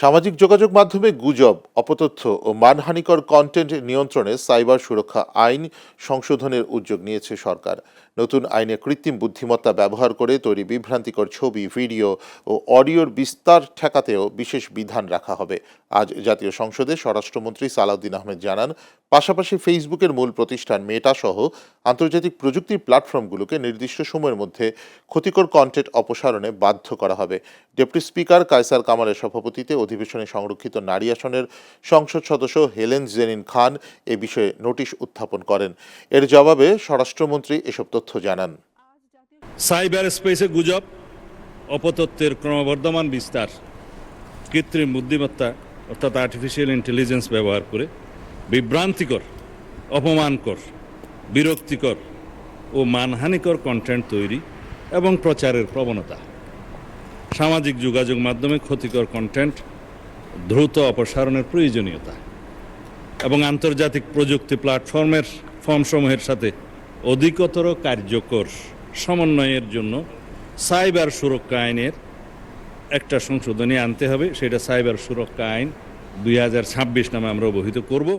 সামাজিক যোগাযোগ মাধ্যমে গুজব, অপতথ্য ও মানহানিকর কন্টেন্ট নিয়ন্ত্রণে সাইবার সুরক্ষা আইন সংশোধনের উদ্যোগ নিয়েছে সরকার। নতুন আইনে কৃত্রিম বুদ্ধিমত্তা ব্যবহার করে তৈরি বিভ্রান্তিকর ছবি, ভিডিও ও অডিওর বিস্তার ঠেকাতেও বিশেষ বিধান রাখা হবে। আজ জাতীয় সংসদে স্বরাষ্ট্রমন্ত্রী সালাউদ্দিন আহমেদ জানান, পাশাপাশি ফেসবুকের মূল প্রতিষ্ঠান মেটা সহ আন্তর্জাতিক প্রযুক্তির প্ল্যাটফর্মগুলোকে নির্দিষ্ট সময়ের মধ্যে ক্ষতিকর কন্টেন্ট অপসারণে বাধ্য করা হবে। ডেপুটি স্পিকার কায়সার কামালের সভাপতিত্বে অধিবেশনে সংরক্ষিত নারী আসনের সংসদ সদস্য হেলেন জেনিন খান এ বিষয়ে নোটিশ উত্থাপন করেন। এর জবাবে স্বরাষ্ট্রমন্ত্রী এসব তথ্য জানান। সাইবার স্পেসে গুজব, অপতথ্যের ক্রমবর্ধমান বিস্তার, কৃত্রিম বুদ্ধিমত্তা অর্থাৎ আর্টিফিশিয়াল ইন্টেলিজেন্স ব্যবহার করে বিভ্রান্তিকর, অপমানকর, বিরক্তিকর ও মানহানিকর কন্টেন্ট তৈরি এবং প্রচারের প্রবণতা, সামাজিক যোগাযোগ মাধ্যমে ক্ষতিকর কন্টেন্ট দ্রুত অপসারণের প্রয়োজনীয়তা এবং আন্তর্জাতিক প্রযুক্তি প্ল্যাটফর্মসমূহের সাথে অধিকতর কার্যকর সমন্বয়ের জন্য সাইবার সুরক্ষা আইনের একটা সংশোধনী আনতে হবে। সেটা সাইবার সুরক্ষা আইন 2026 নামে আমরা অবহিত করব।